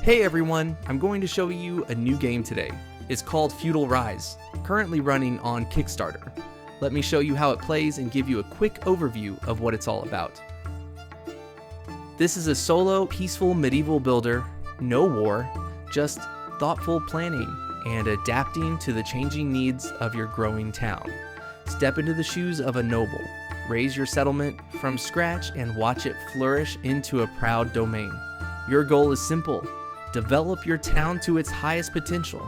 Hey everyone, I'm going to show you a new game today. It's called Feudal Rise, currently running on Kickstarter. Let me show you how it plays and give you a quick overview of what it's all about. This is a solo, peaceful medieval builder, no war, just thoughtful planning and adapting to the changing needs of your growing town. Step into the shoes of a noble, raise your settlement from scratch and watch it flourish into a proud domain. Your goal is simple: develop your town to its highest potential.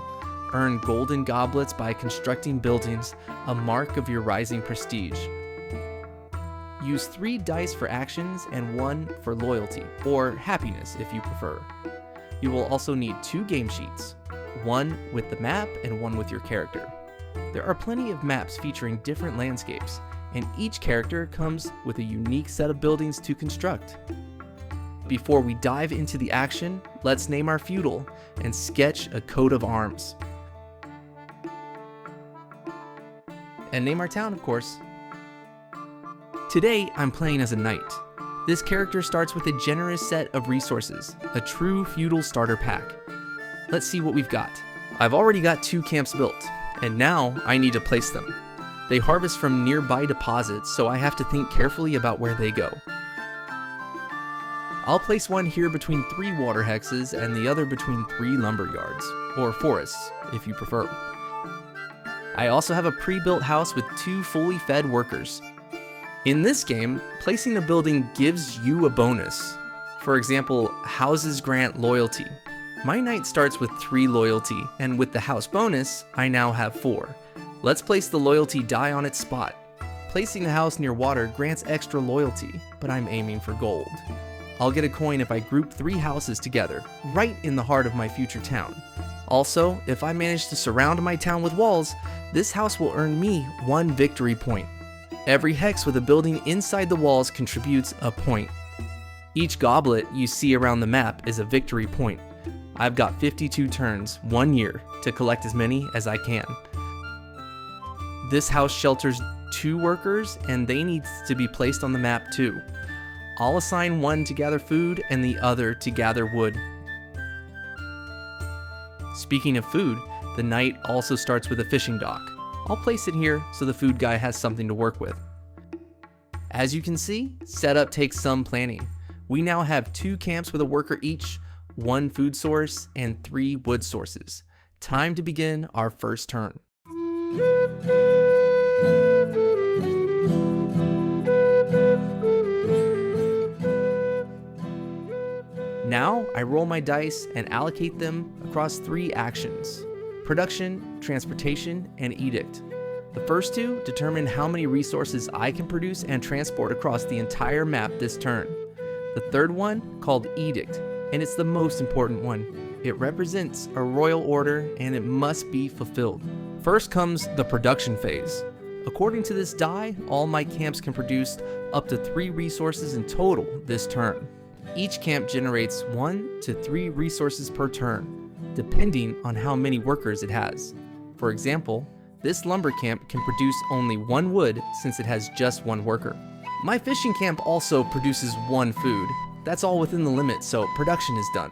Earn golden goblets by constructing buildings, a mark of your rising prestige. Use 3 dice for actions and 1 for loyalty, or happiness if you prefer. You will also need 2 game sheets, 1 with the map and 1 with your character. There are plenty of maps featuring different landscapes, and each character comes with a unique set of buildings to construct. Before we dive into the action, let's name our feudal and sketch a coat of arms. And name our town, of course. Today, I'm playing as a knight. This character starts with a generous set of resources, a true feudal starter pack. Let's see what we've got. I've already got 2 camps built, and now I need to place them. They harvest from nearby deposits, so I have to think carefully about where they go. I'll place one here between 3 water hexes and the other between 3 lumber yards, or forests, if you prefer. I also have a pre-built house with 2 fully fed workers. In this game, placing a building gives you a bonus. For example, houses grant loyalty. My knight starts with 3 loyalty, and with the house bonus, I now have 4. Let's place the loyalty die on its spot. Placing a house near water grants extra loyalty, but I'm aiming for gold. I'll get a coin if I group 3 houses together, right in the heart of my future town. Also, if I manage to surround my town with walls, this house will earn me 1 victory point. Every hex with a building inside the walls contributes a point. Each goblet you see around the map is a victory point. I've got 52 turns, 1 year, to collect as many as I can. This house shelters 2 workers, and they need to be placed on the map too. I'll assign one to gather food and the other to gather wood. Speaking of food, the knight also starts with a fishing dock. I'll place it here so the food guy has something to work with. As you can see, setup takes some planning. We now have 2 camps with a worker each, 1 food source, and 3 wood sources. Time to begin our first turn. Now I roll my dice and allocate them across 3 actions: production, transportation, and edict. The first 2 determine how many resources I can produce and transport across the entire map this turn. The third one, called edict, and it's the most important one. It represents a royal order and it must be fulfilled. First comes the production phase. According to this die, all my camps can produce up to 3 resources in total this turn. Each camp generates 1 to 3 resources per turn, depending on how many workers it has. For example, this lumber camp can produce only 1 wood since it has just 1 worker. My fishing camp also produces 1 food. That's all within the limit, so production is done.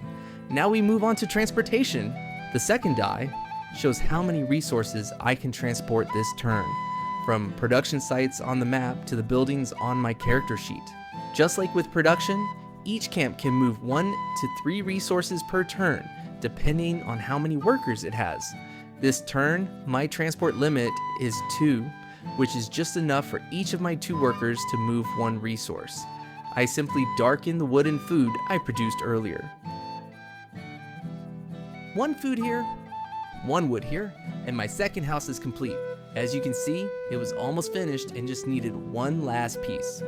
Now we move on to transportation. The second die shows how many resources I can transport this turn, from production sites on the map to the buildings on my character sheet. Just like with production, each camp can move 1 to 3 resources per turn, depending on how many workers it has. This turn, my transport limit is 2, which is just enough for each of my 2 workers to move 1 resource. I simply darken the wood and food I produced earlier. 1 food here, 1 wood here, and my second house is complete. As you can see, it was almost finished and just needed 1 last piece.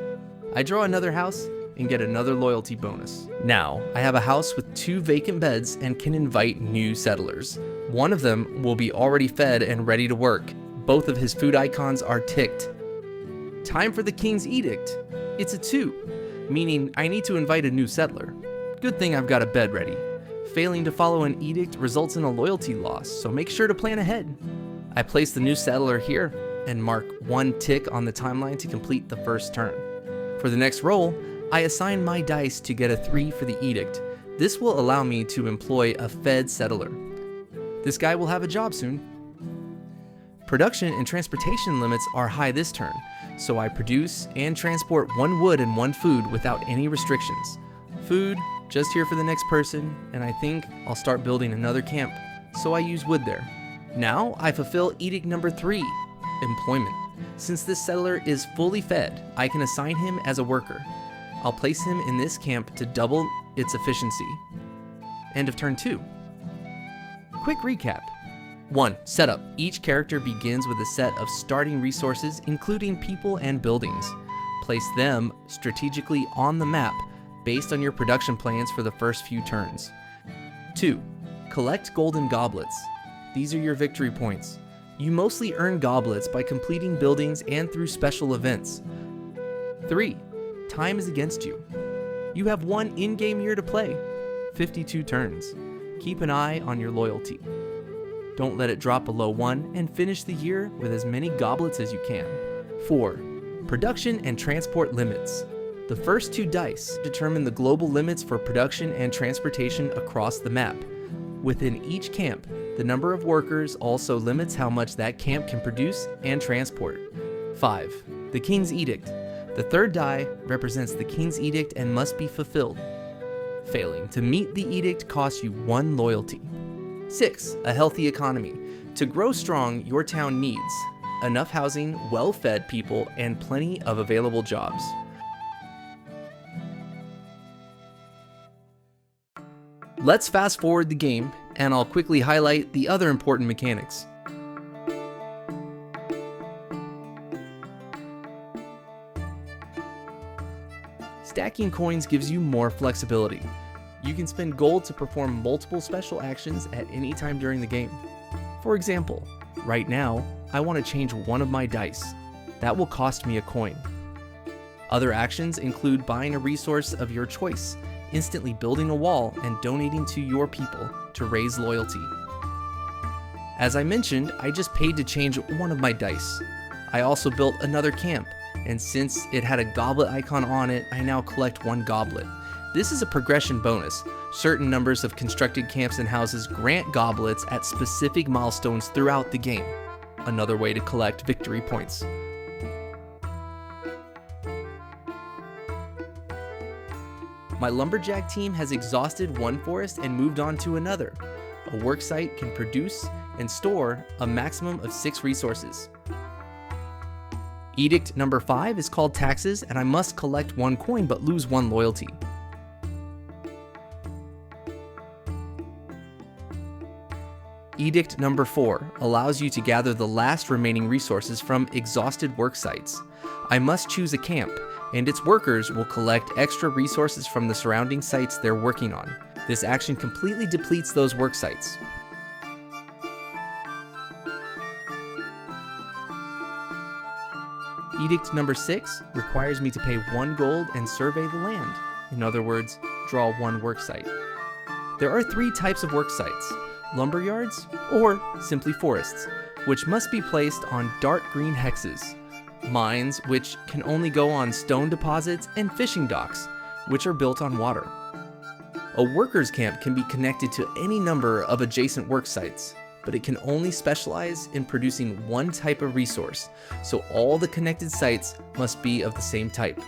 I draw another house and get another loyalty bonus. Now, I have a house with 2 vacant beds and can invite new settlers. One of them will be already fed and ready to work. Both of his food icons are ticked. Time for the king's edict. It's a 2, meaning I need to invite a new settler. Good thing I've got a bed ready. Failing to follow an edict results in a loyalty loss, so make sure to plan ahead. I place the new settler here and mark 1 tick on the timeline to complete the first turn. For the next roll, I assign my dice to get a 3 for the edict. This will allow me to employ a fed settler. This guy will have a job soon. Production and transportation limits are high this turn, so I produce and transport 1 wood and 1 food without any restrictions. Food, just here for the next person, and I think I'll start building another camp, so I use wood there. Now I fulfill edict number 3, employment. Since this settler is fully fed, I can assign him as a worker. I'll place him in this camp to double its efficiency. End of turn 2. Quick recap. 1. Setup. Each character begins with a set of starting resources, including people and buildings. Place them strategically on the map based on your production plans for the first few turns. 2. Collect golden goblets. These are your victory points. You mostly earn goblets by completing buildings and through special events. 3. Time is against you. You have 1 in-game year to play, 52 turns. Keep an eye on your loyalty. Don't let it drop below 1 and finish the year with as many goblets as you can. 4. Production and transport limits. The first 2 dice determine the global limits for production and transportation across the map. Within each camp, the number of workers also limits how much that camp can produce and transport. 5. The King's Edict. The third die represents the King's Edict and must be fulfilled. Failing to meet the edict costs you 1 loyalty. 6. A healthy economy. To grow strong, your town needs enough housing, well-fed people, and plenty of available jobs. Let's fast forward the game, and I'll quickly highlight the other important mechanics. Stacking coins gives you more flexibility. You can spend gold to perform multiple special actions at any time during the game. For example, right now, I want to change one of my dice. That will cost me a coin. Other actions include buying a resource of your choice, instantly building a wall, and donating to your people to raise loyalty. As I mentioned, I just paid to change one of my dice. I also built another camp, and since it had a goblet icon on it, I now collect 1 goblet. This is a progression bonus. Certain numbers of constructed camps and houses grant goblets at specific milestones throughout the game. Another way to collect victory points. My lumberjack team has exhausted 1 forest and moved on to another. A worksite can produce and store a maximum of 6 resources. Edict number 5 is called taxes, and I must collect 1 coin but lose 1 loyalty. Edict number 4 allows you to gather the last remaining resources from exhausted work sites. I must choose a camp, and its workers will collect extra resources from the surrounding sites they're working on. This action completely depletes those work sites. Edict number 6 requires me to pay 1 gold and survey the land. In other words, draw 1 work site. There are 3 types of work sites: lumberyards, or simply forests, which must be placed on dark green hexes, mines, which can only go on stone deposits, and fishing docks, which are built on water. A workers' camp can be connected to any number of adjacent work sites, but it can only specialize in producing 1 type of resource, so all the connected sites must be of the same type.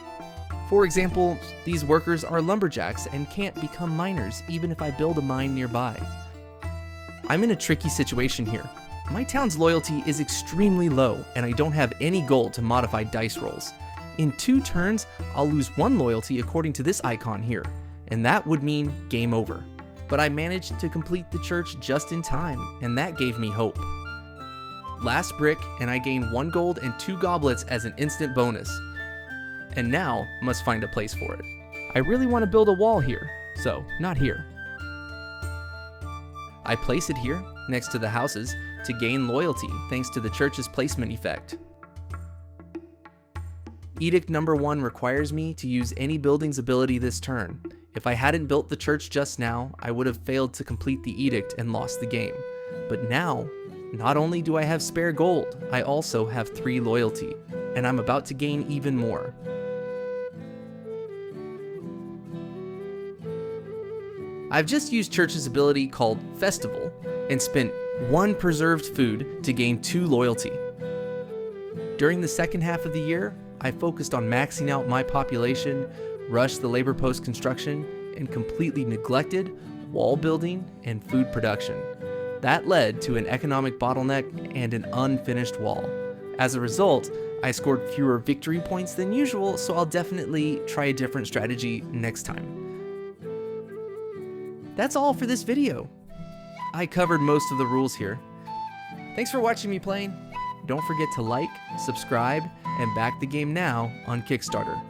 For example, these workers are lumberjacks and can't become miners even if I build a mine nearby. I'm in a tricky situation here. My town's loyalty is extremely low, and I don't have any gold to modify dice rolls. In 2 turns, I'll lose 1 loyalty according to this icon here, and that would mean game over. But I managed to complete the church just in time, and that gave me hope. Last brick, and I gain 1 gold and 2 goblets as an instant bonus. And now, must find a place for it. I really want to build a wall here, so not here. I place it here, next to the houses, to gain loyalty thanks to the church's placement effect. Edict number 1 requires me to use any building's ability this turn. If I hadn't built the church just now, I would have failed to complete the edict and lost the game. But now, not only do I have spare gold, I also have 3 loyalty, and I'm about to gain even more. I've just used Church's ability called Festival and spent 1 preserved food to gain 2 loyalty. During the second half of the year, I focused on maxing out my population, rushed the labor post construction, and completely neglected wall building and food production. That led to an economic bottleneck and an unfinished wall. As a result, I scored fewer victory points than usual, so I'll definitely try a different strategy next time. That's all for this video. I covered most of the rules here. Thanks for watching me playing. Don't forget to like, subscribe, and back the game now on Kickstarter.